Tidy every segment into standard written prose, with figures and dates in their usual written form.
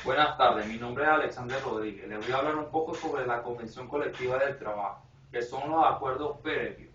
Buenas tardes, mi nombre es Alexander Rodríguez. Les voy a hablar un poco sobre la Convención Colectiva del Trabajo, que son los acuerdos previos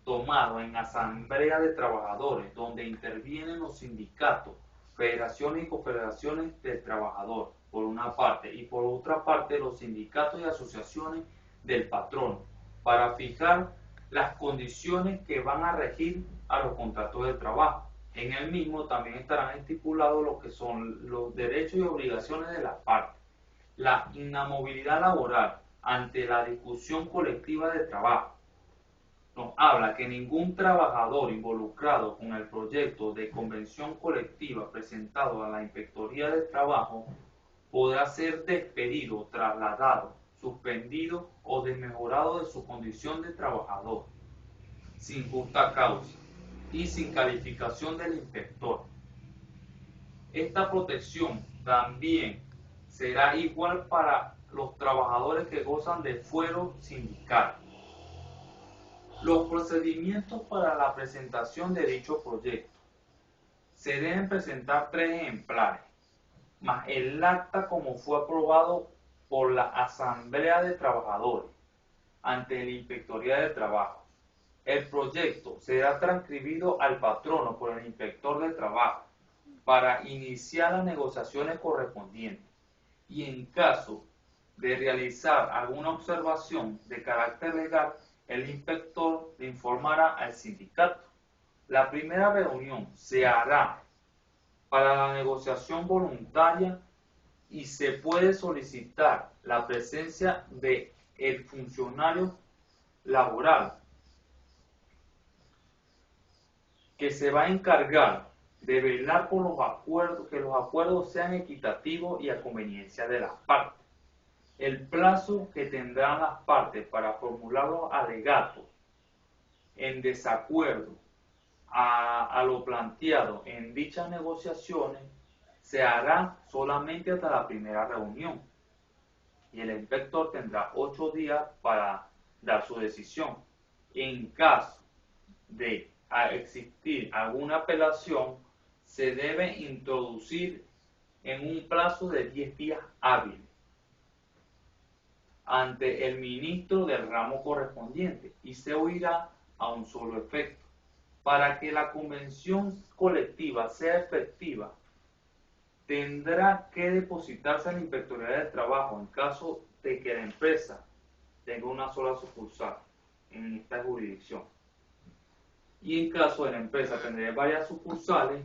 tomados en asamblea de trabajadores, donde intervienen los sindicatos, federaciones y confederaciones del trabajador, por una parte, y por otra parte los sindicatos y asociaciones del patrón, para fijar las condiciones que van a regir a los contratos de trabajo. En el mismo también estarán estipulados lo que son los derechos y obligaciones de las partes. La inamovilidad laboral ante la discusión colectiva de trabajo. Nos habla que ningún trabajador involucrado con el proyecto de convención colectiva presentado a la Inspectoría de Trabajo podrá ser despedido, trasladado, suspendido o desmejorado de su condición de trabajador, sin justa causa y sin calificación del inspector. Esta protección también será igual para los trabajadores que gozan de fuero sindical. Los procedimientos para la presentación de dicho proyecto. Se deben presentar 3 ejemplares, más el acta como fue aprobado por la Asamblea de Trabajadores ante la Inspectoría de Trabajo. El proyecto será transcribido al patrono por el inspector de trabajo para iniciar las negociaciones correspondientes y en caso de realizar alguna observación de carácter legal, el inspector le informará al sindicato. La primera reunión se hará para la negociación voluntaria y se puede solicitar la presencia del funcionario laboral que se va a encargar de velar por los acuerdos, que los acuerdos sean equitativos y a conveniencia de las partes. El plazo que tendrán las partes para formular los alegatos en desacuerdo a lo planteado en dichas negociaciones se hará solamente hasta la primera reunión y el inspector tendrá 8 días para dar su decisión. En caso de existir alguna apelación, se debe introducir en un plazo de 10 días hábiles ante el ministro del ramo correspondiente y se oirá a un solo efecto. Para que la convención colectiva sea efectiva, tendrá que depositarse en la Inspectoría de Trabajo en caso de que la empresa tenga una sola sucursal en esta jurisdicción. Y en caso de la empresa tener varias sucursales,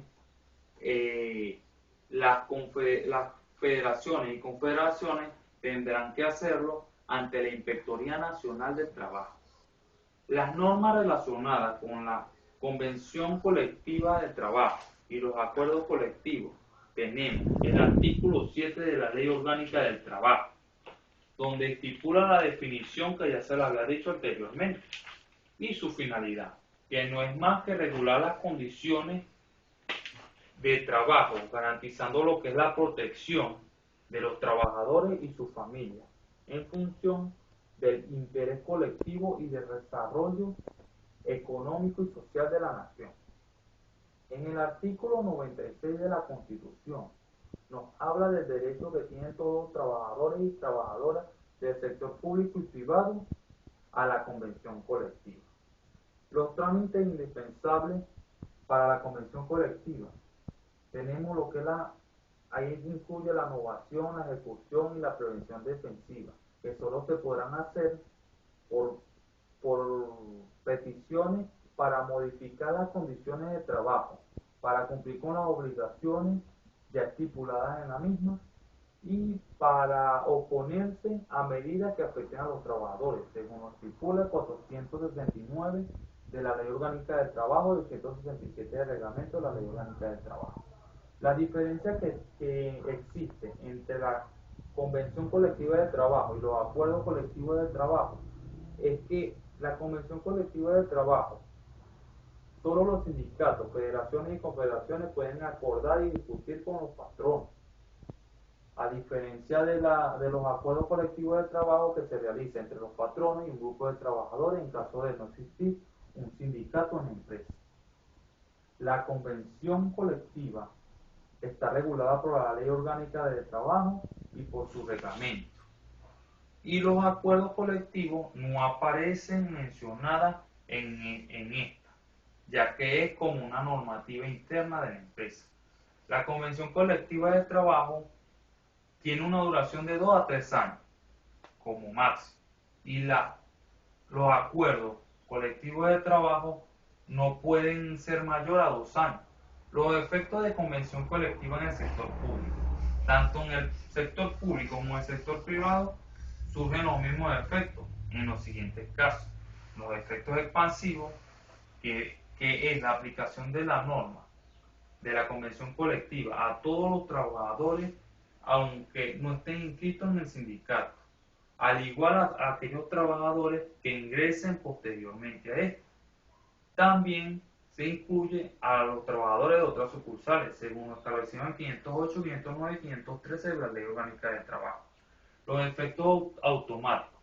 las federaciones y confederaciones tendrán que hacerlo ante la Inspectoría Nacional del Trabajo. Las normas relacionadas con la Convención Colectiva de Trabajo y los acuerdos colectivos. Tenemos el artículo 7 de la Ley Orgánica del Trabajo, donde estipula la definición que ya se la había dicho anteriormente, y su finalidad, que no es más que regular las condiciones de trabajo, garantizando lo que es la protección de los trabajadores y sus familias, en función del interés colectivo y del desarrollo económico y social de la nación. En el artículo 96 de la Constitución nos habla del derecho que tienen todos los trabajadores y trabajadoras del sector público y privado a la convención colectiva. Los trámites indispensables para la convención colectiva. Tenemos lo que es ahí incluye la innovación, la ejecución y la prevención defensiva, que solo se podrán hacer por peticiones para modificar las condiciones de trabajo, para cumplir con las obligaciones ya estipuladas en la misma y para oponerse a medidas que afecten a los trabajadores, según lo estipula el 469 de la Ley Orgánica del Trabajo y el 167 del Reglamento de la Ley Orgánica del Trabajo. La diferencia que existe entre la Convención Colectiva de Trabajo y los acuerdos colectivos de trabajo es que la Convención Colectiva de Trabajo, solo los sindicatos, federaciones y confederaciones pueden acordar y discutir con los patronos, a diferencia de los acuerdos colectivos de trabajo que se realizan entre los patronos y un grupo de trabajadores en caso de no existir un sindicato en la empresa. La convención colectiva está regulada por la Ley Orgánica de Trabajo y por su reglamento. Y los acuerdos colectivos no aparecen mencionadas en esta, ya que es como una normativa interna de la empresa. La convención colectiva de trabajo tiene una duración de 2 a 3 años, como máximo, y los acuerdos colectivos de trabajo no pueden ser mayor a 2 años. Los efectos de convención colectiva en el sector público, tanto en el sector público como en el sector privado, surgen los mismos efectos en los siguientes casos. Los efectos expansivos, que es la aplicación de la norma de la convención colectiva a todos los trabajadores, aunque no estén inscritos en el sindicato, al igual a aquellos trabajadores que ingresen posteriormente a esto. También se incluye a los trabajadores de otras sucursales, según lo establecido en 508, 509 y 513 de la Ley Orgánica del Trabajo. Los efectos automáticos.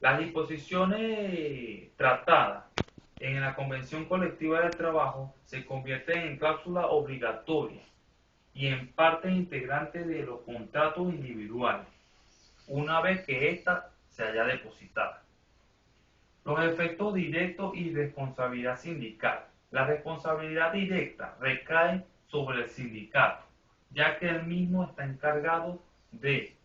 Las disposiciones tratadas en la Convención Colectiva del Trabajo se convierten en cláusulas obligatorias y en parte integrante de los contratos individuales, una vez que ésta se haya depositado. Los efectos directos y responsabilidad sindical. La responsabilidad directa recae sobre el sindicato, ya que el mismo está encargado de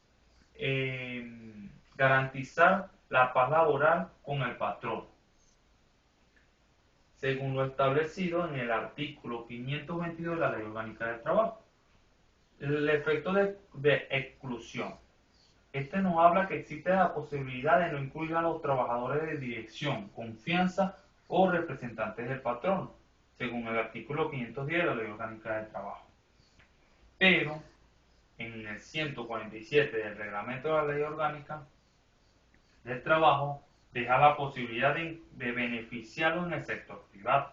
garantizar la paz laboral con el patrón, según lo establecido en el artículo 522 de la Ley Orgánica del Trabajo. El efecto de exclusión. Este nos habla que existe la posibilidad de no incluir a los trabajadores de dirección, confianza o representantes del patrón, según el artículo 510 de la Ley Orgánica del Trabajo. Pero, en el 147 del Reglamento de la Ley Orgánica del Trabajo, deja la posibilidad de beneficiarlo en el sector privado.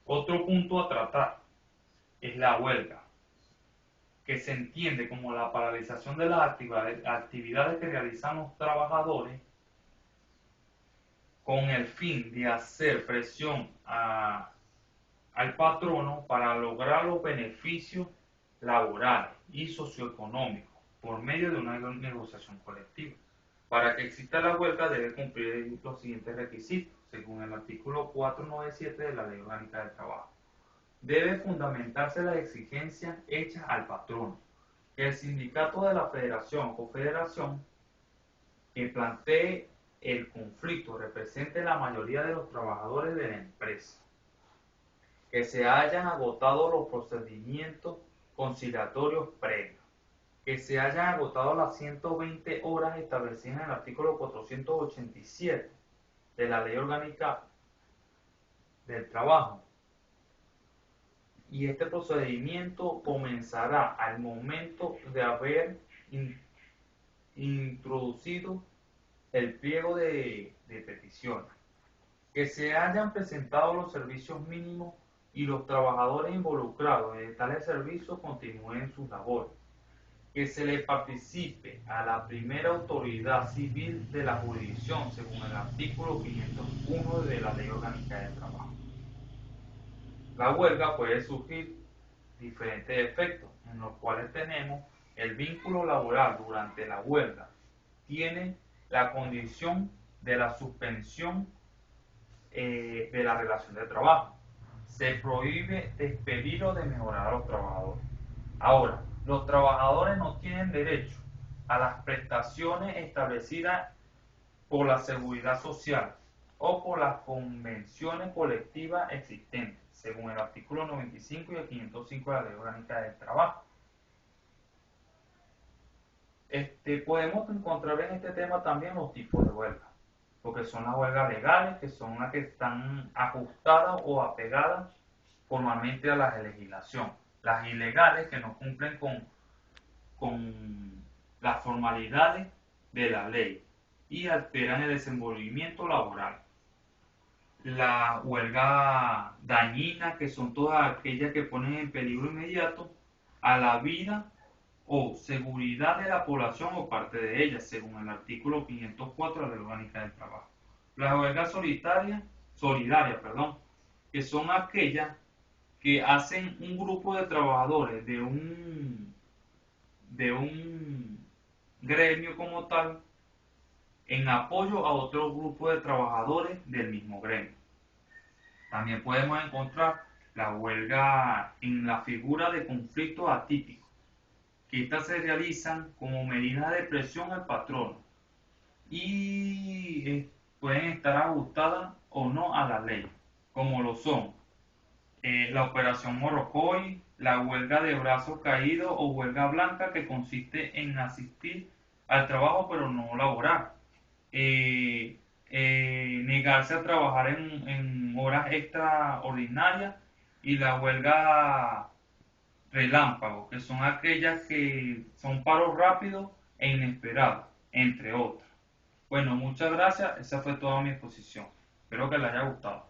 Otro punto a tratar es la huelga, que se entiende como la paralización de las actividades que realizan los trabajadores con el fin de hacer presión al patrono para lograr los beneficios laborales y socioeconómicos por medio de una negociación colectiva. Para que exista la huelga debe cumplir los siguientes requisitos, según el artículo 497 de la Ley Orgánica del Trabajo. Debe fundamentarse las exigencias hechas al patrono, que el sindicato de la federación o confederación que plantee el conflicto represente la mayoría de los trabajadores de la empresa, que se hayan agotado los procedimientos conciliatorios previos, que se hayan agotado las 120 horas establecidas en el artículo 487 de la Ley Orgánica del Trabajo. Y este procedimiento comenzará al momento de haber introducido el pliego de peticiones, que se hayan presentado los servicios mínimos y los trabajadores involucrados en tales servicios continúen sus labores, que se le participe a la primera autoridad civil de la jurisdicción según el artículo 501 de la Ley Orgánica del Trabajo. La huelga puede surgir diferentes efectos, en los cuales tenemos el vínculo laboral durante la huelga, tiene la condición de la suspensión de la relación de trabajo. Se prohíbe despedir o de mejorar a los trabajadores. Ahora, los trabajadores no tienen derecho a las prestaciones establecidas por la seguridad social o por las convenciones colectivas existentes, según el artículo 95 y el 505 de la Ley Orgánica del Trabajo. Podemos encontrar en este tema también los tipos de huelga, lo que son las huelgas legales, que son las que están ajustadas o apegadas formalmente a la legislación. Las ilegales, que no cumplen con las formalidades de la ley y alteran el desenvolvimiento laboral. La huelga dañina, que son todas aquellas que ponen en peligro inmediato a la vida o seguridad de la población o parte de ella, según el artículo 504 de la Ley Orgánica del Trabajo. La huelga solidaria, que son aquellas que hacen un grupo de trabajadores de un gremio como tal en apoyo a otro grupo de trabajadores del mismo gremio. También podemos encontrar la huelga en la figura de conflictos atípicos, que estas se realizan como medida de presión al patrono y pueden estar ajustadas o no a la ley, como lo son la operación Morrocoy, la huelga de brazos caídos o huelga blanca, que consiste en asistir al trabajo pero no laborar, negarse a trabajar en horas extraordinarias, y la huelga relámpago, que son aquellas que son paros rápidos e inesperados, entre otras. Bueno, muchas gracias, esa fue toda mi exposición. Espero que les haya gustado.